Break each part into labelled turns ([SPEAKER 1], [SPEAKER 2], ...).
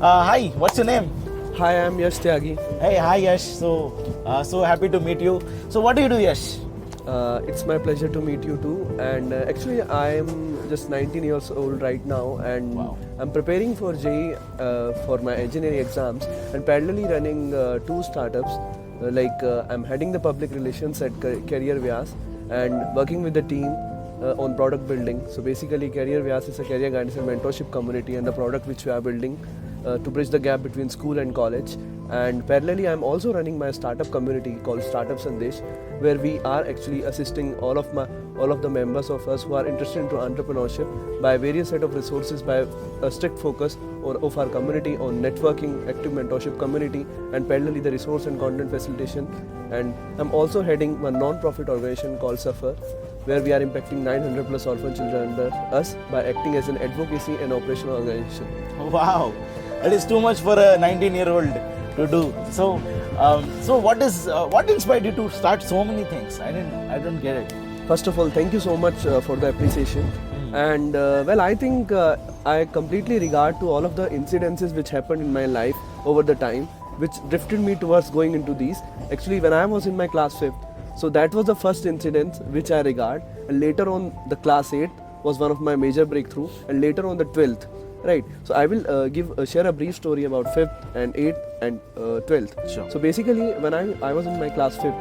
[SPEAKER 1] Hi, what's your name?
[SPEAKER 2] Hi, I'm Yash Tyagi.
[SPEAKER 1] Hey, hi Yash. So happy to meet you. So, what do you do, Yash?
[SPEAKER 2] It's my pleasure to meet you too. And actually, I'm just 19 years old right now, and
[SPEAKER 1] Wow.
[SPEAKER 2] I'm preparing for JEE for my engineering exams, and parallelly running two startups. I'm heading the public relations at Career Vyas and working with the team on product building. So basically, Career Vyas is a career guidance and mentorship community, and the product which we are building to bridge the gap between school and college. And parallelly, I'm also running my startup community called Startup Sandesh, where we are actually assisting all of the members of us who are interested into entrepreneurship by various set of resources, by a strict focus of our community on networking, active mentorship community, and parallelly the resource and content facilitation. And I'm also heading one non-profit organization called Suffer, where we are impacting 900 plus orphan children under us by acting as an advocacy and operational organization.
[SPEAKER 1] Wow, that is too much for a 19-year-old to do. So what inspired you to start so many things? I don't get it.
[SPEAKER 2] First of all, thank you so much for the appreciation. And I think I completely regard to all of the incidences which happened in my life over the time, which drifted me towards going into these. Actually, when I was in my class 5th, so that was the first incident which I regard. And later on, the class 8 was one of my major breakthrough, and later on the 12th. Right. So I will share a brief story about 5th and 8th and 12th.
[SPEAKER 1] Sure.
[SPEAKER 2] So basically, when I was in my class 5th,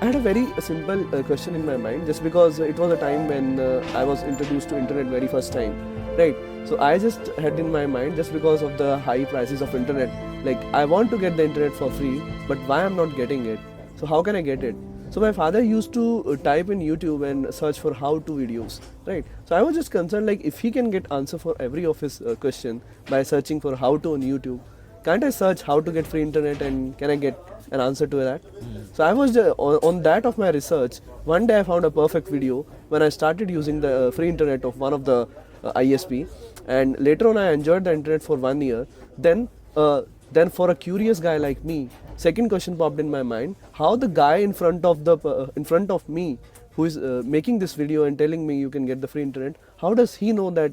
[SPEAKER 2] I had a very simple question in my mind, just because it was a time when I was introduced to internet very first time. Right. So I just had in my mind, just because of the high prices of internet, like I want to get the internet for free, but why I'm not getting it? So how can I get it? So my father used to type in YouTube and search for how-to videos, right? So I was just concerned, like if he can get answer for every of his question by searching for how-to on YouTube, can't I search how to get free internet and can I get an answer to that? So I was on that of my research. One day I found a perfect video when I started using the free internet of one of the ISP, and later on I enjoyed the internet for 1 year. Then for a curious guy like me, second question popped in my mind: how the guy in front of me, who is making this video and telling me you can get the free internet, how does he know that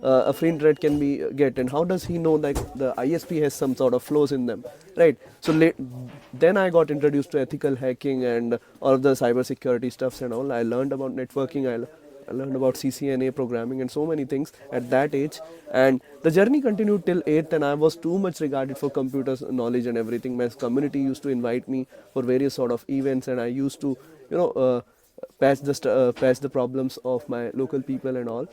[SPEAKER 2] a free internet can be get, and how does he know that the ISP has some sort of flaws in them, right? So then I got introduced to ethical hacking and all of the cyber security stuffs and all. I learned about networking. I learned about CCNA programming and so many things at that age, and the journey continued till 8th, and I was too much regarded for computers knowledge and everything. My community used to invite me for various sort of events, and I used to, patch the problems of my local people and all.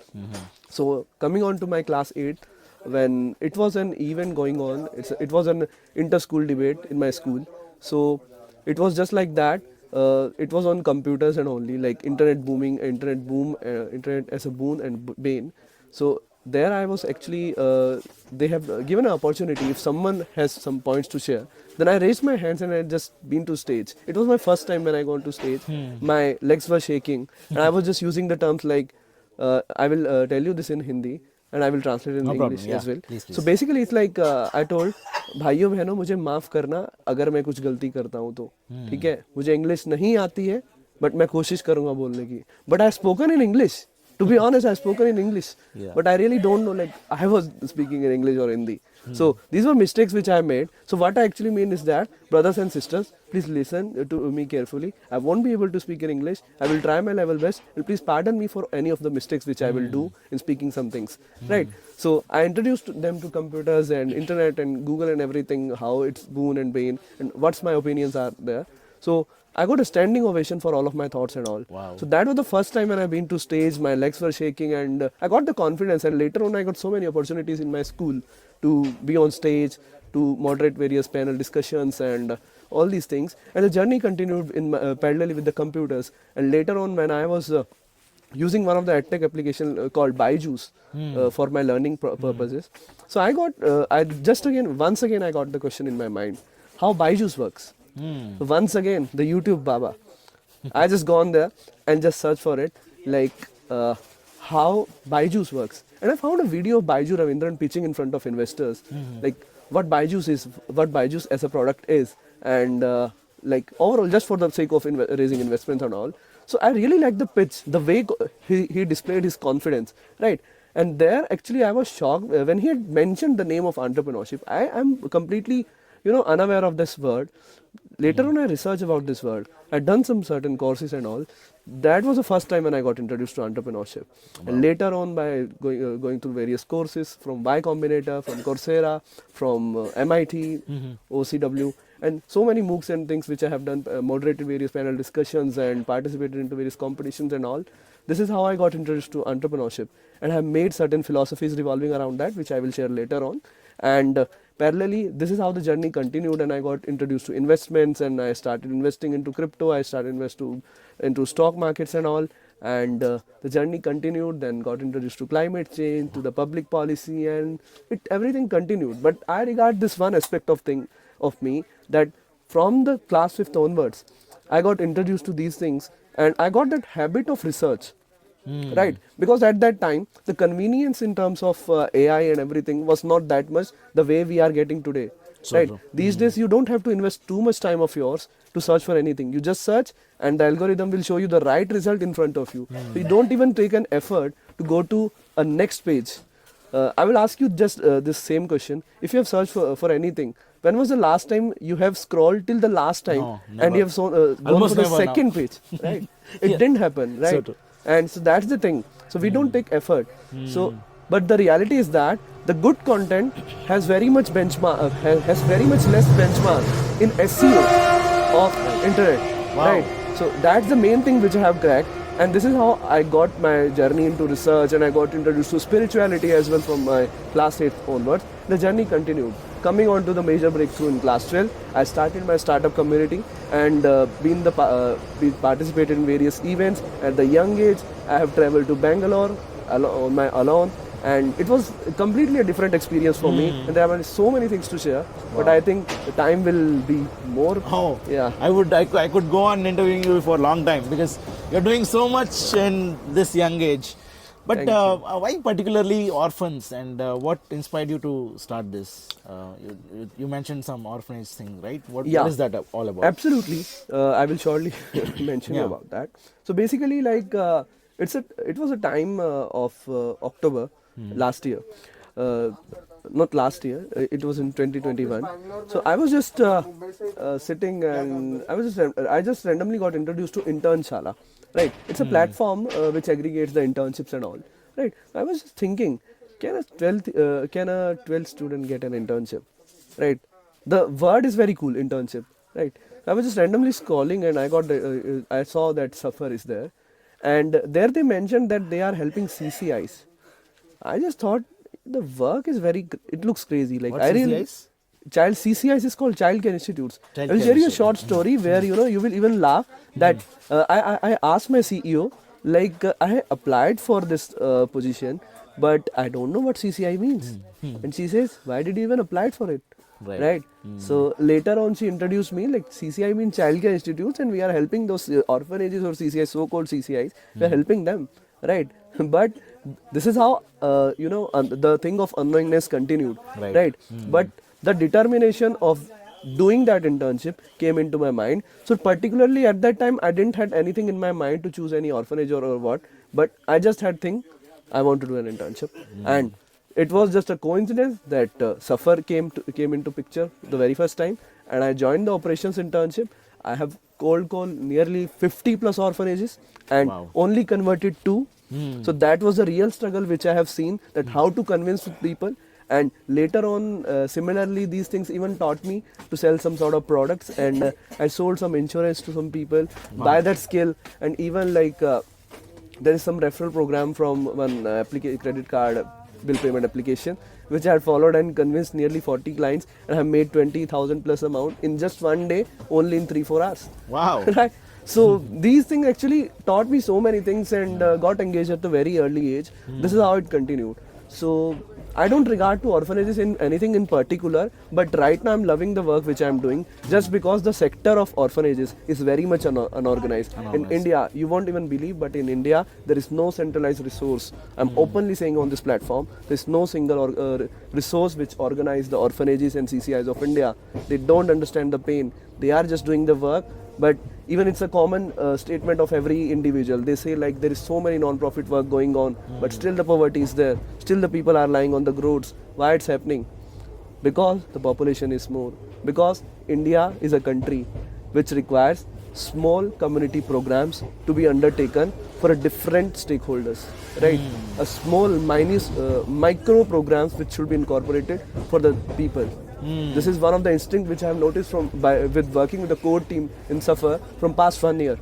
[SPEAKER 2] So coming on to my class 8, when it was an event going on, it was an inter-school debate in my school. So it was just like that. It was on computers and only, like internet booming, internet boom, internet as a boon and bane. So there I was actually, they have given an opportunity. If someone has some points to share, then I raised my hands and I had just been to stage. It was my first time when I got to stage. My legs were shaking, and I was just using the terms like, I will tell you this in Hindi and I will translate in English as well.
[SPEAKER 1] Please.
[SPEAKER 2] So basically it's like I told, भाइयों बहनों मुझे माफ़ करना अगर मैं कुछ गलती करता हूँ तो, ठीक है? मुझे इंग्लिश नहीं आती है, बट मैं कोशिश करूँगा बोलने की. But I spoken in English. To be honest, I spoken in English.
[SPEAKER 1] Yeah.
[SPEAKER 2] But I really don't know, like I was speaking in English or Hindi. So these were mistakes which I made. So what I actually mean is that, brothers and sisters, please listen to me carefully. I won't be able to speak in English. I will try my level best, and please pardon me for any of the mistakes which I will do in speaking some things. Right? So I introduced them to computers and internet and Google and everything, how it's boon and bane, and what's my opinions are there. So I got a standing ovation for all of my thoughts and all.
[SPEAKER 1] Wow.
[SPEAKER 2] So that was the first time when I've been to stage. My legs were shaking, and I got the confidence. And later on, I got so many opportunities in my school to be on stage, to moderate various panel discussions and all these things. And the journey continued in parallelly with the computers. And later on, when I was using one of the edtech application called Byju's for my learning purposes, so I got once again I got the question in my mind: how Byju's works. So once again, the YouTube Baba. I just gone there and just searched for it, like how Byju's works. And I found a video of Byju Ravindran pitching in front of investors, like what Byju's is, what Byju's as a product is, and like overall, just for the sake of raising investments and all. So I really liked the pitch, the way he displayed his confidence, right? And there, actually, I was shocked when he had mentioned the name of entrepreneurship. I am completely, unaware of this word. Later on, I researched about this word. I'd done some certain courses and all. That was the first time when I got introduced to entrepreneurship. And later on, by going through various courses from Y Combinator, from Coursera, from MIT, OCW, and so many MOOCs and things which I have done, moderated various panel discussions and participated into various competitions and all. This is how I got introduced to entrepreneurship, and have made certain philosophies revolving around that, which I will share later on. And parallelly, this is how the journey continued, and I got introduced to investments, and I started investing into crypto. I started investing into stock markets and all. And the journey continued. Then got introduced to climate change, to the public policy, and everything continued. But I regard this one aspect of me, that from the class 5th onwards, I got introduced to these things, and I got that habit of research. Right, because at that time the convenience in terms of AI and everything was not that much the way we are getting today.
[SPEAKER 1] So
[SPEAKER 2] right,
[SPEAKER 1] true.
[SPEAKER 2] these days you don't have to invest too much time of yours to search for anything. You just search, and the algorithm will show you the right result in front of you. So you don't even take an effort to go to a next page. I will ask you just this same question. If you have searched for anything, when was the last time you have scrolled till the last time,
[SPEAKER 1] No,
[SPEAKER 2] and
[SPEAKER 1] never.
[SPEAKER 2] you have gone
[SPEAKER 1] Almost
[SPEAKER 2] for the
[SPEAKER 1] never now.
[SPEAKER 2] second page? Right, it
[SPEAKER 1] Yeah.
[SPEAKER 2] didn't happen. Right.
[SPEAKER 1] So true.
[SPEAKER 2] And so that's the thing. So we don't take effort. So, but the reality is that the good content has very much has very much less benchmark in SEO of internet.
[SPEAKER 1] Wow.
[SPEAKER 2] Right. So that's the main thing which I have cracked. And this is how I got my journey into research, and I got introduced to spirituality as well from my class 8 onwards. The journey continued. Coming on to the major breakthrough in class 12, I started my startup community, and participated in various events. At the young age, I have traveled to Bangalore on my alone, and it was completely a different experience for me. And there are so many things to share, but I think the time will be more.
[SPEAKER 1] Oh,
[SPEAKER 2] Yeah.
[SPEAKER 1] I could go on interviewing you for a long time, because you're doing so much in this young age. But
[SPEAKER 2] Thank
[SPEAKER 1] why particularly orphans, and what inspired you to start this? You mentioned some orphanage thing, right? What is that all about?
[SPEAKER 2] Absolutely. I will shortly mention
[SPEAKER 1] Yeah.
[SPEAKER 2] about that. So basically, like it was a time of October last year. Not last year. It was in 2021. So I was just sitting, and I just randomly got introduced to Internshala. Right. It's a platform which aggregates the internships and all. Right. I was just thinking, can a 12th student get an internship? Right. The word is very cool, internship. Right. I was just randomly scrolling, and I saw that Suffer is there, and there they mentioned that they are helping CCIs. I just thought the work is it looks crazy. Like
[SPEAKER 1] What's
[SPEAKER 2] I really.
[SPEAKER 1] CCIs?
[SPEAKER 2] Child CCIs is called Child Care Institutes.
[SPEAKER 1] Child
[SPEAKER 2] I will
[SPEAKER 1] Care
[SPEAKER 2] share you a
[SPEAKER 1] Institute.
[SPEAKER 2] short story where you will even laugh that I asked my CEO, like I applied for this position, but I don't know what CCI means. And she says, why did you even apply for it?
[SPEAKER 1] Right.
[SPEAKER 2] So later on she introduced me, like CCI means Child Care Institutes, and we are helping those orphanages or CCIs, so-called CCIs. We are helping them. Right. But this is how the thing of unknowingness continued.
[SPEAKER 1] Right.
[SPEAKER 2] But the determination of doing that internship came into my mind. So particularly at that time, I didn't had anything in my mind to choose any orphanage or what, but I just had I want to do an internship. And it was just a coincidence that Suffer came into picture the very first time, and I joined the operations internship. I have cold call nearly 50 plus orphanages, and
[SPEAKER 1] Wow.
[SPEAKER 2] only converted 2. So that was the real struggle which I have seen, that how to convince people. And later on, similarly, these things even taught me to sell some sort of products, and I sold some insurance to some people by that skill. And even like there is some referral program from one credit card bill payment application, which I had followed and convinced nearly 40 clients, and have made 20,000 plus amount in just one day, only in 3-4 hours.
[SPEAKER 1] Wow.
[SPEAKER 2] Right. So these things actually taught me so many things, and got engaged at a very early age. This is how it continued. So I don't regard to orphanages in anything in particular, but right now I'm loving the work which I'm doing just because the sector of orphanages is very much unorganized. In India, you won't even believe, but in India, there is no centralized resource. I'm openly saying on this platform, there's no single resource which organize the orphanages and CCIs of India. They don't understand the pain. They are just doing the work, but even it's a common statement of every individual. They say like there is so many non-profit work going on, but still the poverty is there. Still the people are lying on the roads. Why it's happening? Because the population is more. Because India is a country which requires small community programs to be undertaken for a different stakeholders, right? A small micro programs which should be incorporated for the people. This is one of the instinct which I have noticed with working with the core team in Suffer from past 1 year,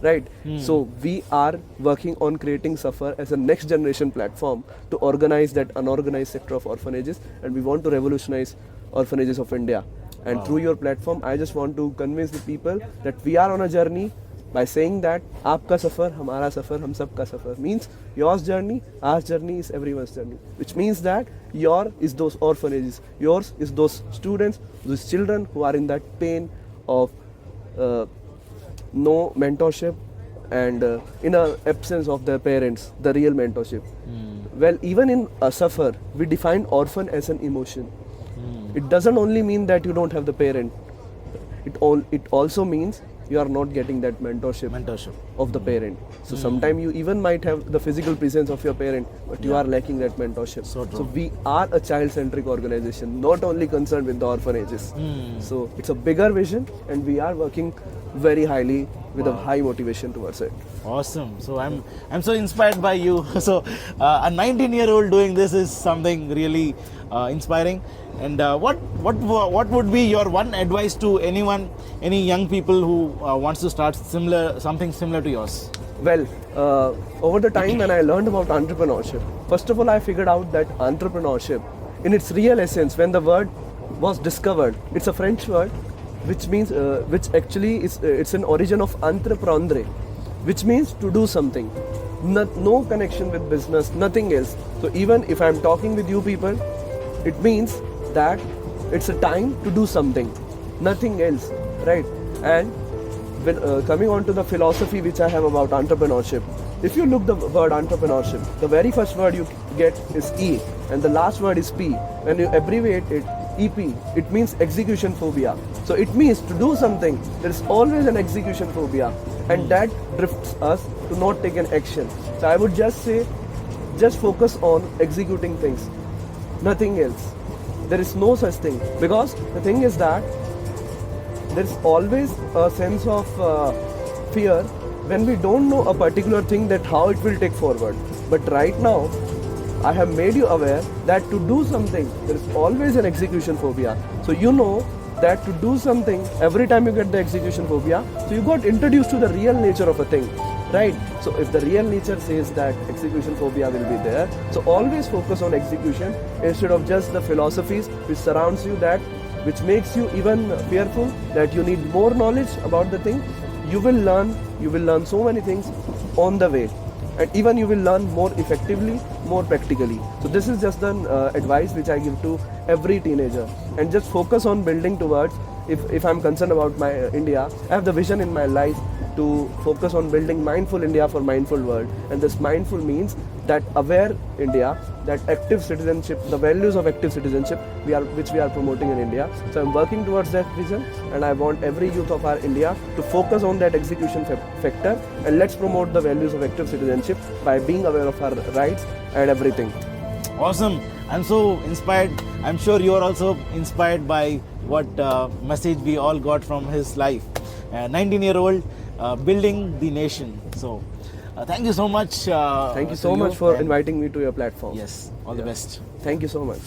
[SPEAKER 2] right? So we are working on creating Suffer as a next generation platform to organize that unorganized sector of orphanages, and we want to revolutionize orphanages of India. And through your platform, I just want to convince the people that we are on a journey by saying that आपका सफर हमारा सफर हम सबका सफर means yours journey, our journey is everyone's journey, which means that your is those orphanages, yours is those students, those children who are in that pain of no mentorship and in a absence of their parents, the real mentorship. Well, even in Suffer, we define orphan as an emotion. It doesn't only mean that you don't have the parent. It also means you are not getting that mentorship of the parent. So sometimes you even might have the physical presence of your parent, but you are lacking that mentorship. So we are a child-centric organization, not only concerned with the orphanages. So it's a bigger vision, and we are working very highly with a high motivation towards it.
[SPEAKER 1] Awesome. So I'm so inspired by you. So a 19-year-old doing this is something really inspiring. And what would be your one advice to any young people who wants to start something similar to yours?
[SPEAKER 2] Well, over the time when I learned about entrepreneurship, first of all I figured out that entrepreneurship, in its real essence, when the word was discovered, it's a French word, which means, which actually is it's an origin of entreprendre, which means to do something. No connection with business, nothing else. So even if I'm talking with you people, it means that it's a time to do something, nothing else, right? And when, coming on to the philosophy which I have about entrepreneurship, if you look the word entrepreneurship, the very first word you get is E and the last word is P. When you abbreviate it, EP, it means execution phobia. So it means to do something, there is always an execution phobia, and that drifts us to not take an action. So I would just say, just focus on executing things, nothing else. There is no such thing, because the thing is that there is always a sense of fear when we don't know a particular thing, that how it will take forward. But right now, I have made you aware that to do something, there is always an execution phobia. So you know that to do something, every time you get the execution phobia, so you got introduced to the real nature of a thing, right? So if the real nature says that execution phobia will be there, so always focus on execution instead of just the philosophies which surrounds you, that which makes you even fearful that you need more knowledge about the thing. You will learn so many things on the way, and even you will learn more effectively, more practically. So this is just an advice which I give to every teenager, and just focus on building towards, if I'm concerned about my India, I have the vision in my life to focus on building mindful India for mindful world. And this mindful means that aware India, that active citizenship, the values of active citizenship which we are promoting in India. So I'm working towards that vision, and I want every youth of our India to focus on that execution factor, and let's promote the values of active citizenship by being aware of our rights and everything.
[SPEAKER 1] Awesome. I'm so inspired. I'm sure you are also inspired by what message we all got from his life. 19-year-old building the nation. So thank you so much.
[SPEAKER 2] Thank you so much for inviting me to your platform.
[SPEAKER 1] Yes, all the best.
[SPEAKER 2] Thank you so much.